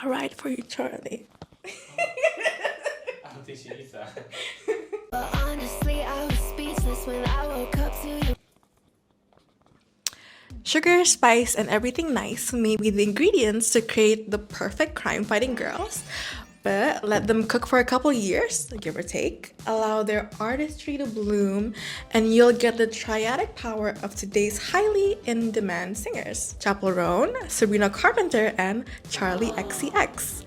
All right for you, Charli. I don't think she needs that. But honestly, I was speechless when I woke up to you. Sugar, spice, and everything nice may be the ingredients to create the perfect crime-fighting girls, but let them cook for a couple years, give or take, allow their artistry to bloom, and you'll get the triadic power of today's highly in-demand singers, Chappell, Sabrina Carpenter, and Charli XCX,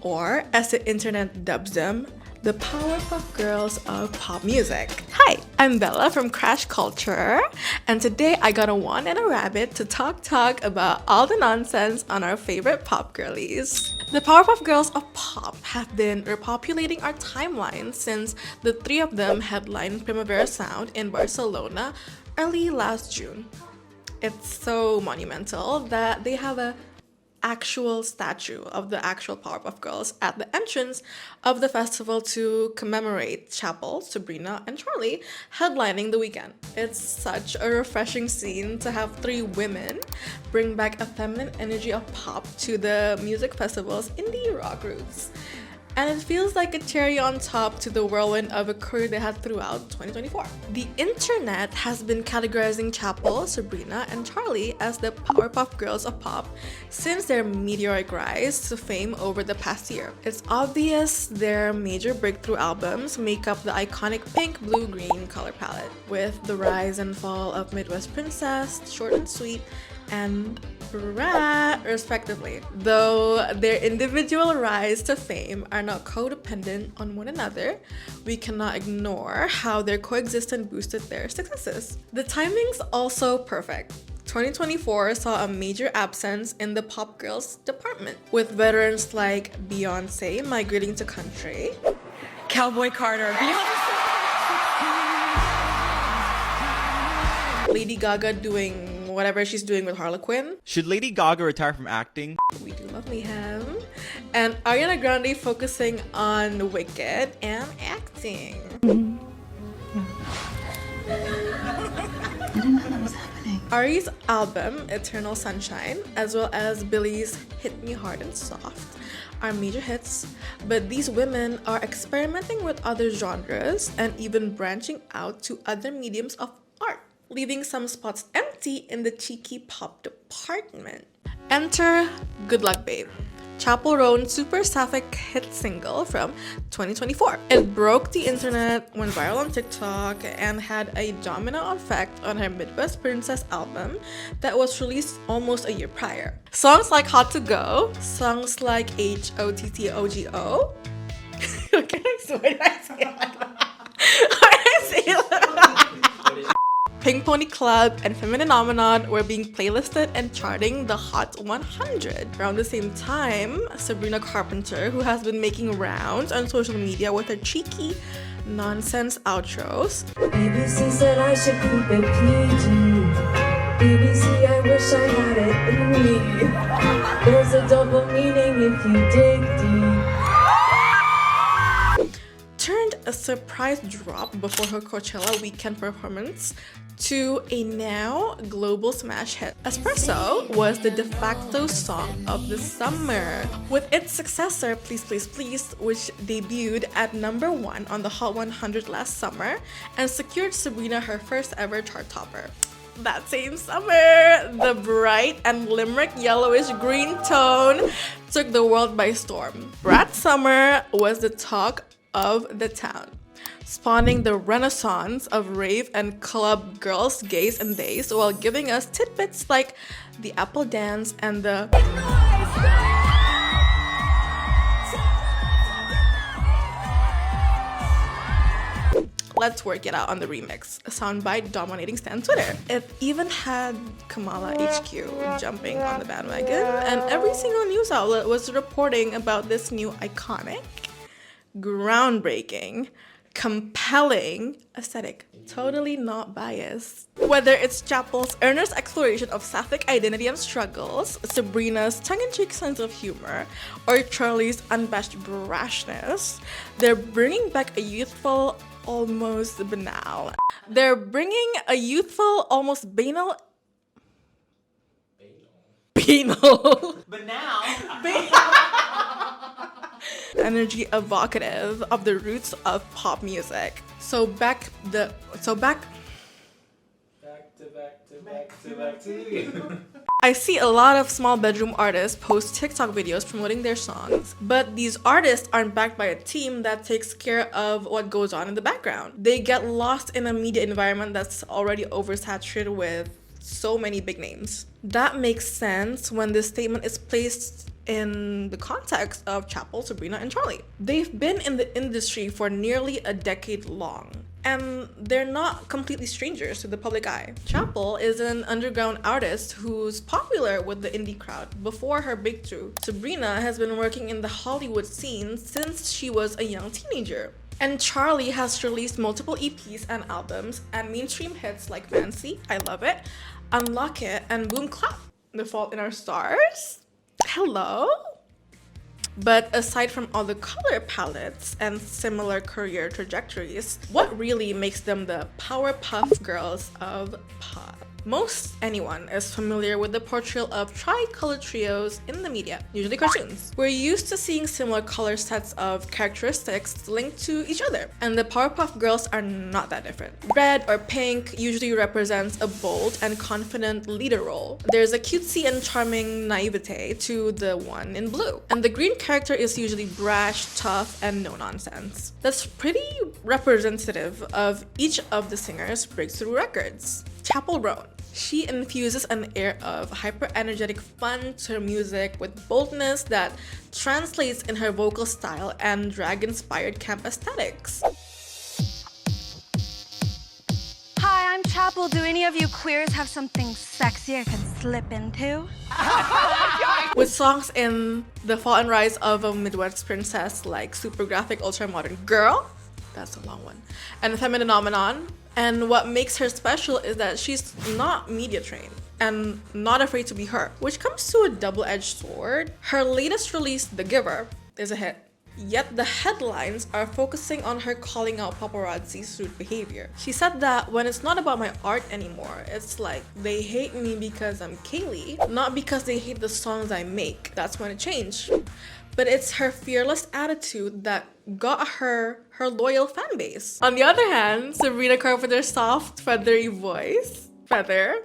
or as the internet dubs them, the Powerpuff Girls of pop music. Hi, I'm Bella from Crash Culture, and today I got a wand and a rabbit to talk about all the nonsense on our favorite pop girlies. The Powerpuff Girls of pop have been repopulating our timeline since the three of them headlined Primavera Sound in Barcelona early last June. It's so monumental that they have a actual statue of the actual Powerpuff Girls at the entrance of the festival to commemorate Chappell, Sabrina, and Charli headlining the weekend. It's such a refreshing scene to have three women bring back a feminine energy of pop to the music festival's indie rock roots. And it feels like a cherry on top to the whirlwind of a career they had throughout 2024. The internet has been categorizing Chappell, Sabrina, and Charli as the Powerpuff Girls of pop since their meteoric rise to fame over the past year. It's obvious their major breakthrough albums make up the iconic pink, blue, green color palette, with the rise and fall of Midwest Princess, Short and Sweet, and Brat, respectively. Though their individual rise to fame are not codependent on one another, we cannot ignore how their coexistence boosted their successes. The timing's also perfect. 2024 saw a major absence in the pop girls department, with veterans like Beyonce migrating to country, Cowboy Carter, Lady Gaga doing whatever she's doing with Harlequin. Should Lady Gaga retire from acting? We do love mayhem. And Ariana Grande focusing on Wicked and acting. I didn't know that was happening. Ari's album, Eternal Sunshine, as well as Billy's Hit Me Hard and Soft, are major hits, but these women are experimenting with other genres and even branching out to other mediums of art, leaving some spots empty in the cheeky pop department. Enter Good Luck Babe, Chappell's super sapphic hit single from 2024. It broke the internet, went viral on TikTok, and had a domino effect on her Midwest Princess album that was released almost a year prior. Songs like Hot to Go, songs like HOTTOGO. Can I say it? Pink Pony Club and Femininomenon were being playlisted and charting the Hot 100. Around the same time, Sabrina Carpenter, who has been making rounds on social media with her cheeky nonsense outros. BBC said I should keep it PG. BBC, I wish I had it in me. There's a double meaning if you dig deep. Turned a surprise drop before her Coachella weekend performance to a now global smash hit. Espresso was the de facto song of the summer, with its successor, Please Please Please, which debuted at #1 on the Hot 100 last summer and secured Sabrina her first ever chart topper. That same summer, the bright and limerick yellowish green tone took the world by storm. Brat Summer was the talk of the town, spawning the renaissance of rave and club girls, gays, and days, while giving us tidbits like the Apple Dance and the Let's Work It Out on the remix, a soundbite dominating Stan Twitter. It even had Kamala HQ jumping on the bandwagon, and every single news outlet was reporting about this new iconic, groundbreaking, compelling aesthetic. Totally not biased. Whether it's Chappell's earnest exploration of sapphic identity and struggles, Sabrina's tongue-in-cheek sense of humor, or Charli's unabashed brashness, they're bringing back a youthful, almost banal. They're bringing a youthful, almost banal. Banal. But now... energy evocative of the roots of pop music. So back to you. I see a lot of small bedroom artists post TikTok videos promoting their songs, but these artists aren't backed by a team that takes care of what goes on in the background. They get lost in a media environment that's already oversaturated with so many big names. That makes sense when this statement is placed in the context of Chappell, Sabrina, and Charli. They've been in the industry for nearly a decade long, and they're not completely strangers to the public eye. Chappell is an underground artist who's popular with the indie crowd before her breakthrough. Sabrina has been working in the Hollywood scene since she was a young teenager. And Charli has released multiple EPs and albums and mainstream hits like Fancy, I Love It, Unlock It, and Boom Clap. The Fault in Our Stars? Hello? But aside from all the color palettes and similar career trajectories, what really makes them the Powerpuff Girls of pop? Most anyone is familiar with the portrayal of tri-color trios in the media, usually cartoons. We're used to seeing similar color sets of characteristics linked to each other, and the Powerpuff Girls are not that different. Red or pink usually represents a bold and confident leader role. There's a cutesy and charming naivete to the one in blue, and the green character is usually brash, tough, and no nonsense. That's pretty representative of each of the singers' breakthrough records. Chappell wrote, "She infuses an air of hyper-energetic fun to her music with boldness that translates in her vocal style and drag-inspired camp aesthetics." Hi, I'm Chappell. Do any of you queers have something sexy I can slip into? With songs in the fall and rise of a Midwest princess like super graphic, ultra modern Girl, that's a long one, and Feminine Phenomenon. And what makes her special is that she's not media trained and not afraid to be her, which comes to a double-edged sword. Her latest release, The Giver, is a hit. Yet the headlines are focusing on her calling out paparazzi's rude behavior. She said that when it's not about my art anymore, it's like they hate me because I'm Kaylee, not because they hate the songs I make. That's when it changed. But it's her fearless attitude that got her loyal fan base. On the other hand, Sabrina Carpenter's soft, feathery voice, Feather,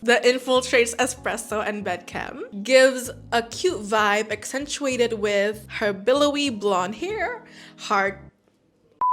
that infiltrates espresso and bedcam, gives a cute vibe accentuated with her billowy blonde hair, heart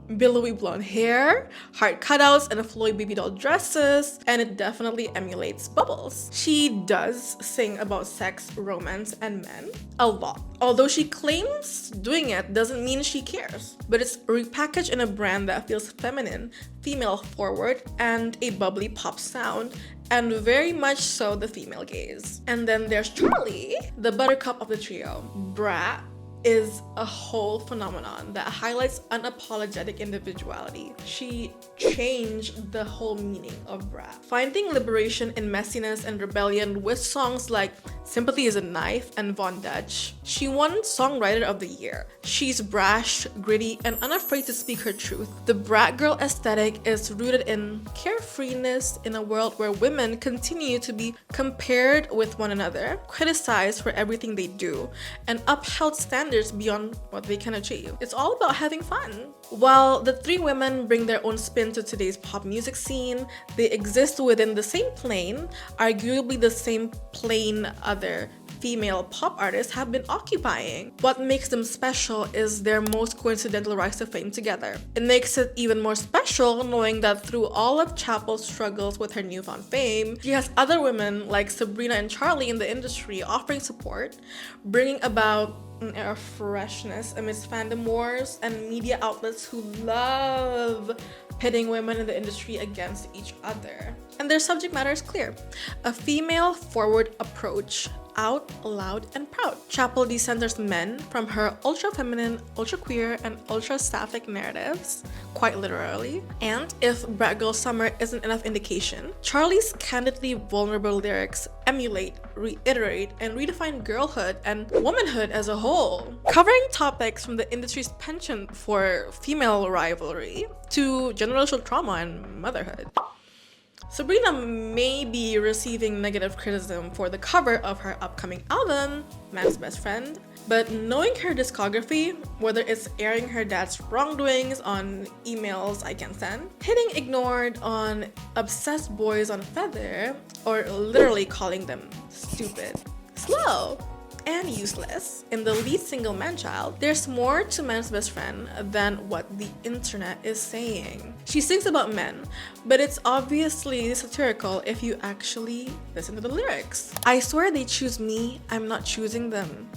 cutouts, and flowy baby doll dresses, and it definitely emulates Bubbles. She does sing about sex, romance, and men a lot. Although she claims doing it doesn't mean she cares, but it's repackaged in a brand that feels feminine, female forward, and a bubbly pop sound, and very much so the female gaze. And then there's Charli, the buttercup of the trio. Brat is a whole phenomenon that highlights unapologetic individuality. She changed the whole meaning of brat, finding liberation in messiness and rebellion with songs like Sympathy is a Knife and Von Dutch. She won Songwriter of the Year. She's brash, gritty, and unafraid to speak her truth. The brat girl aesthetic is rooted in carefreeness in a world where women continue to be compared with one another, criticized for everything they do, and upheld standards beyond what they can achieve. It's all about having fun. While the three women bring their own spin to today's pop music scene, they exist within the same plane, arguably the same plane other female pop artists have been occupying. What makes them special is their most coincidental rise to fame together. It makes it even more special knowing that through all of Chappell's struggles with her newfound fame, she has other women like Sabrina and Charli in the industry offering support, bringing about an air of freshness amidst fandom wars and media outlets who love pitting women in the industry against each other. And their subject matter is clear: a female forward approach, out, loud, and proud. Chappell decenters men from her ultra-feminine, ultra-queer, and ultra-sapphic narratives, quite literally. And if Brat Girl Summer isn't enough indication, Charli's candidly vulnerable lyrics emulate, reiterate, and redefine girlhood and womanhood as a whole, covering topics from the industry's penchant for female rivalry to generational trauma and motherhood. Sabrina may be receiving negative criticism for the cover of her upcoming album, Man's Best Friend, but knowing her discography, whether it's airing her dad's wrongdoings on emails I can send, hitting ignored on obsessed boys on Feather, or literally calling them stupid, slow, and useless in the lead single Man-Child, there's more to Man's Best Friend than what the internet is saying. She sings about men, but it's obviously satirical if you actually listen to the lyrics. I swear they choose me, I'm not choosing them.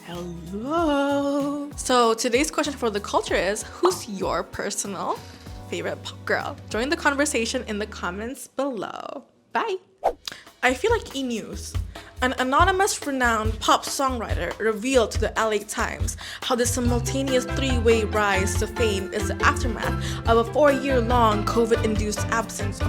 Hello. So today's question for the culture is, who's your personal favorite pop girl? Join the conversation in the comments below. Bye. I feel like E-News. An anonymous renowned pop songwriter revealed to the LA Times how this simultaneous three-way rise to fame is the aftermath of a 4-year-long COVID-induced absence of